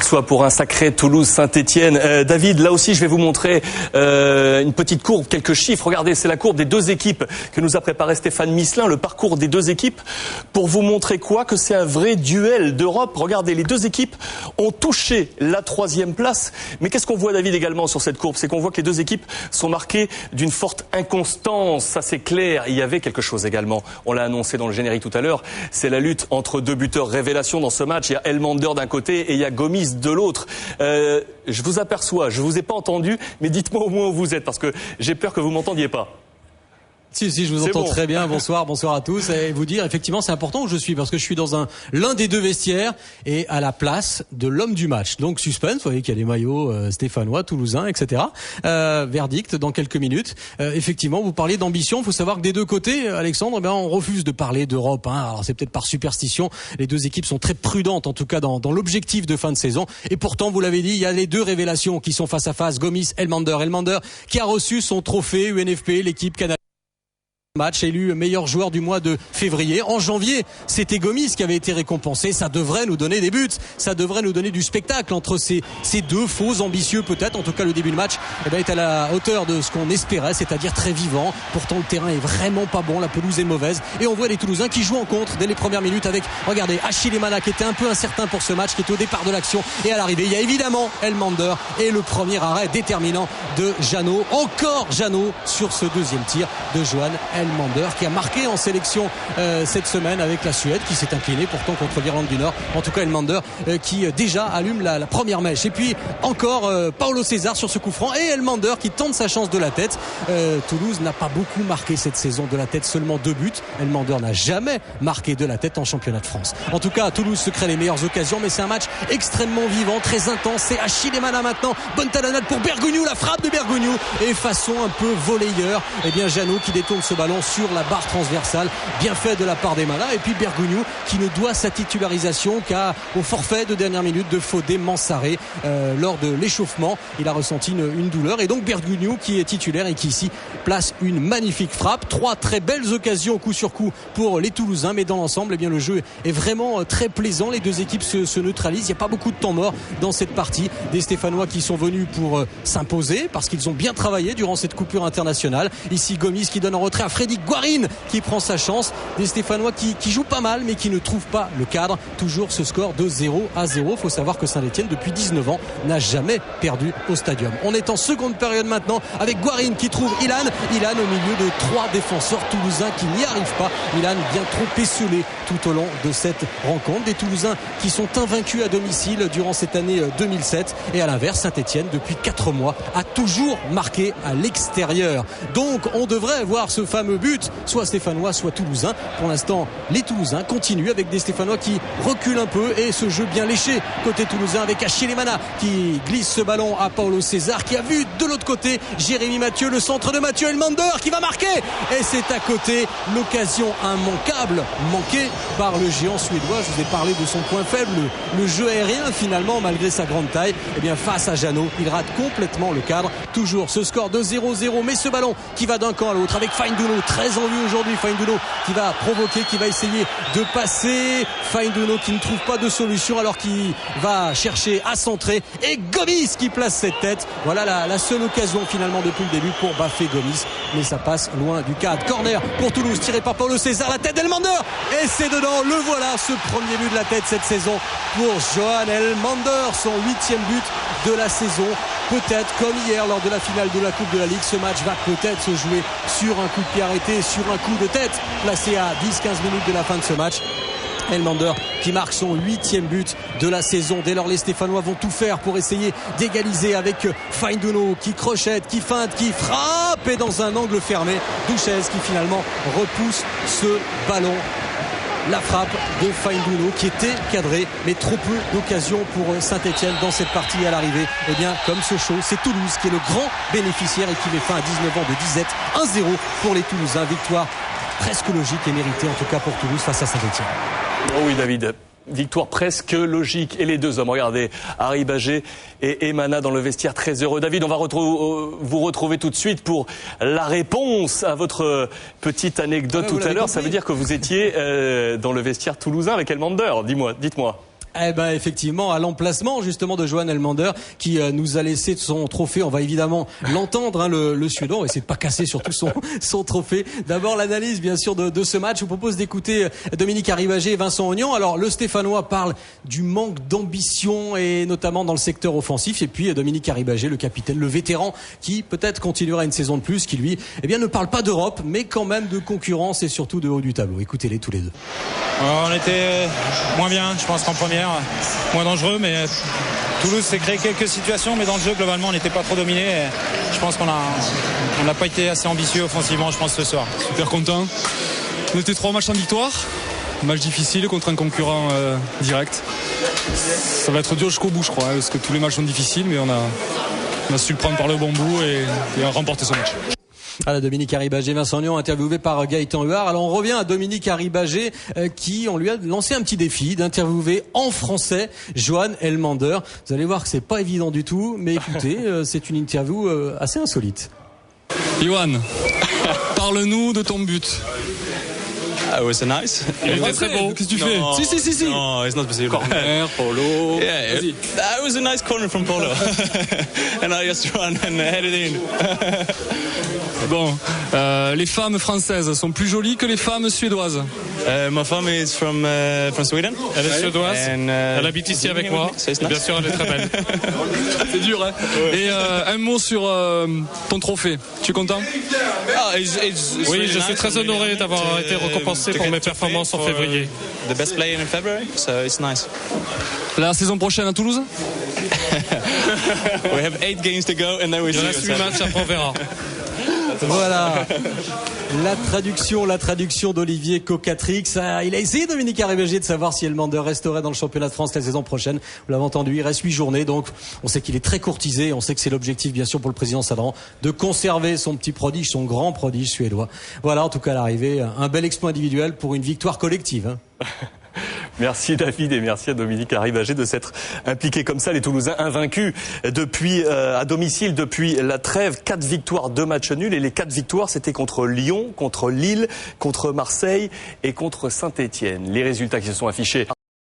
Soit pour un sacré Toulouse-Saint-Etienne. David, là aussi, je vais vous montrer une petite courbe, quelques chiffres. Regardez, c'est la courbe des deux équipes que nous a préparé Stéphane Misselin, le parcours des deux équipes, pour vous montrer quoi? Que c'est un vrai duel d'Europe. Regardez, les deux équipes ont touché la 3e place. Mais qu'est-ce qu'on voit, David, également sur cette courbe? C'est qu'on voit que les deux équipes sont marquées d'une forte inconstance. Ça, c'est clair. Il y avait quelque chose également. On l'a annoncé dans le générique tout à l'heure. C'est la lutte entre deux buteurs révélation dans ce match. Il y a Elmander d'un côté et il y a Gomis de l'autre. Je vous aperçois, je vous ai pas entendu, mais dites-moi au moins où vous êtes, parce que j'ai peur que vous m'entendiez pas. Si, je vous entends très bien. Bonsoir à tous. Et vous dire, effectivement, c'est important où je suis, parce que je suis dans l'un des deux vestiaires et à la place de l'homme du match. Donc, suspense, vous voyez qu'il y a des maillots stéphanois, toulousains, etc. Verdict dans quelques minutes. Effectivement, vous parliez d'ambition. Il faut savoir que des deux côtés, Alexandre, on refuse de parler d'Europe. Alors, c'est peut-être par superstition. Les deux équipes sont très prudentes, en tout cas, dans l'objectif de fin de saison. Et pourtant, vous l'avez dit, il y a les deux révélations qui sont face à face. Gomis, Elmander. Elmander qui a reçu son trophée UNFP, l'équipe canadienne. Match élu meilleur joueur du mois de février. En janvier, c'était Gomis qui avait été récompensé. Ça devrait nous donner des buts. Ça devrait nous donner du spectacle entre ces deux faux ambitieux peut-être. En tout cas, le début de match est à la hauteur de ce qu'on espérait, c'est-à-dire très vivant. Pourtant, le terrain est vraiment pas bon. La pelouse est mauvaise. Et on voit les Toulousains qui jouent en contre dès les premières minutes avec, regardez, Achille Emana qui était un peu incertain pour ce match, qui était au départ de l'action et à l'arrivée. Il y a évidemment Elmander et le premier arrêt déterminant de Jeannot. Encore Jeannot sur ce deuxième tir de Johan Elmander qui a marqué en sélection cette semaine avec la Suède, qui s'est inclinée pourtant contre l'Irlande du Nord. En tout cas, Elmander qui déjà allume la première mèche. Et puis encore Paulo César sur ce coup franc et Elmander qui tente sa chance de la tête. Toulouse n'a pas beaucoup marqué cette saison de la tête, seulement 2 buts. Elmander n'a jamais marqué de la tête en championnat de France. En tout cas, Toulouse se crée les meilleures occasions, mais c'est un match extrêmement vivant, très intense. C'est Achille Emana maintenant. Bonne talonnade pour Bergogneau, la frappe de Bergogneau et façon un peu volleyeur. Et bien Jeannot qui détourne ce ballon sur la barre transversale, bien fait de la part d'Emana. Et puis Bergogneau qui ne doit sa titularisation qu'au forfait de dernière minute de Fodé Mansaré lors de l'échauffement. Il a ressenti une douleur et donc Bergogneau qui est titulaire et qui ici place une magnifique frappe. 3 très belles occasions coup sur coup pour les Toulousains, mais dans l'ensemble, eh bien le jeu est vraiment très plaisant. Les deux équipes se neutralisent. Il n'y a pas beaucoup de temps mort dans cette partie. Des Stéphanois qui sont venus pour s'imposer parce qu'ils ont bien travaillé durant cette coupure internationale. Ici Gomis qui donne en retrait à Freddy Guarin qui prend sa chance. Des Stéphanois qui jouent pas mal mais qui ne trouvent pas le cadre. Toujours ce score de 0-0. Faut savoir que Saint-Etienne depuis 19 ans n'a jamais perdu au stadium. On est en seconde période maintenant avec Guarin qui trouve Ilan au milieu de 3 défenseurs toulousains qui n'y arrivent pas. Ilan bien trop esselé tout au long de cette rencontre. Des Toulousains qui sont invaincus à domicile durant cette année 2007 et à l'inverse Saint-Etienne depuis 4 mois a toujours marqué à l'extérieur. Donc on devrait voir ce fameux but soit stéphanois soit toulousain. Pour l'instant les Toulousains continuent avec des Stéphanois qui reculent un peu et ce jeu bien léché côté toulousain avec Achille Emana qui glisse ce ballon à Paulo César qui a vu de l'autre côté Jérémy Mathieu, le centre de Mathieu Elmander qui va marquer et c'est à côté l'occasion immanquable manquée par le géant suédois. Je vous ai parlé de son point faible, le jeu aérien finalement malgré sa grande taille. Et bien face à Jeannot, il rate complètement le cadre. Toujours ce score de 0-0 mais ce ballon qui va d'un camp à l'autre avec Fainduno, très en vue aujourd'hui. Fainduno qui va provoquer, qui va essayer de passer. Fainduno qui ne trouve pas de solution alors qu'il va chercher à centrer et Gomis qui place cette tête. Voilà la seule occasion finalement depuis le début pour baffer Gomis, mais ça passe loin du cadre. Corner pour Toulouse tiré par Paulo César, la tête d'Elmander et c'est dedans. Le voilà, ce premier but de la tête cette saison pour Johan Elmander, son 8e but de la saison. Peut-être comme hier lors de la finale de la Coupe de la Ligue, ce match va peut-être se jouer sur un coup de pied arrêté, sur un coup de tête placé à 10-15 minutes de la fin de ce match. Elmander qui marque son 8e but de la saison. Dès lors les Stéphanois vont tout faire pour essayer d'égaliser avec Fainduno qui crochette, qui feinte, qui frappe et dans un angle fermé Douchez qui finalement repousse ce ballon. La frappe de Fainduno qui était cadrée mais trop peu d'occasions pour Saint-Etienne dans cette partie à l'arrivée. Et bien comme ce show, c'est Toulouse qui est le grand bénéficiaire et qui met fin à 19 ans de disette. 1-0 pour les Toulousains. Victoire presque logique et méritée en tout cas pour Toulouse face à Saint-Etienne. Oh oui David, victoire presque logique et les deux hommes, regardez, Harry Bagé et Emana dans le vestiaire très heureux. David, on va vous retrouver tout de suite pour la réponse à votre petite anecdote tout à l'heure. Ça veut dire que vous étiez dans le vestiaire toulousain avec Elmander, dites-moi. Eh ben effectivement, à l'emplacement justement de Johan Elmander qui nous a laissé son trophée. On va évidemment l'entendre, hein, le Suédois. On va essayer de pas casser surtout son trophée. D'abord l'analyse bien sûr de ce match. Je vous propose d'écouter Dominique Arribagé et Vincent Aignan. Alors le Stéphanois parle du manque d'ambition et notamment dans le secteur offensif. Et puis Dominique Arribagé, le capitaine, le vétéran, qui peut-être continuera une saison de plus, qui lui, ne parle pas d'Europe, mais quand même de concurrence et surtout de haut du tableau. Écoutez-les tous les deux. On était moins bien, je pense qu'en première, moins dangereux, mais Toulouse s'est créé quelques situations, mais dans le jeu, globalement, on n'était pas trop dominé. Je pense qu'on n'a pas été assez ambitieux offensivement, je pense, ce soir. Super content. On était 3 matchs en victoire. Match difficile contre un concurrent direct. Ça va être dur jusqu'au bout, je crois, parce que tous les matchs sont difficiles, mais on a su le prendre par le bon bout et remporter ce match. Voilà, Dominique Arribagé, Vincent Aignan, interviewé par Gaëtan Huard. Alors on revient à Dominique Arribagé on lui a lancé un petit défi d'interviewer en français Johan Elmander. Vous allez voir que c'est pas évident du tout, mais écoutez, c'est une interview assez insolite. Johan, parle-nous de ton but. It was nice. Il était très beau. Qu'est-ce que tu fais? Si. No, it's not possible. Corner, Polo. Yeah, it was a nice corner from Polo. And I just ran and headed in. Bon, les femmes françaises sont plus jolies que les femmes suédoises. Ma femme is from Sweden. Elle est suédoise. Elle habite ici avec moi. Nice. Bien sûr, elle est très belle. C'est dur, hein? Et un mot sur ton trophée. Tu es content? Oui, je suis très honoré d'avoir été récompensé pour mes performances en février. The best player in February, so it's nice. La saison prochaine à Toulouse? We have 8 games to go and then we see. Il reste 8 matchs, après on verra. Voilà. La traduction d'Olivier Cocatrix. Il a essayé, Dominique Arribagé, de savoir si Elmander resterait dans le championnat de France la saison prochaine. Vous l'avez entendu, il reste 8 journées, donc on sait qu'il est très courtisé. On sait que c'est l'objectif, bien sûr, pour le président Sadran, de conserver son petit prodige, son grand prodige suédois. Voilà, en tout cas, à l'arrivée, un bel exploit individuel pour une victoire collective, hein. Merci David et merci à Dominique Arribagé de s'être impliqué comme ça. Les Toulousains invaincus depuis à domicile depuis la trêve, 4 victoires, 2 matchs nuls, et les 4 victoires c'était contre Lyon, contre Lille, contre Marseille et contre Saint-Étienne. Les résultats qui se sont affichés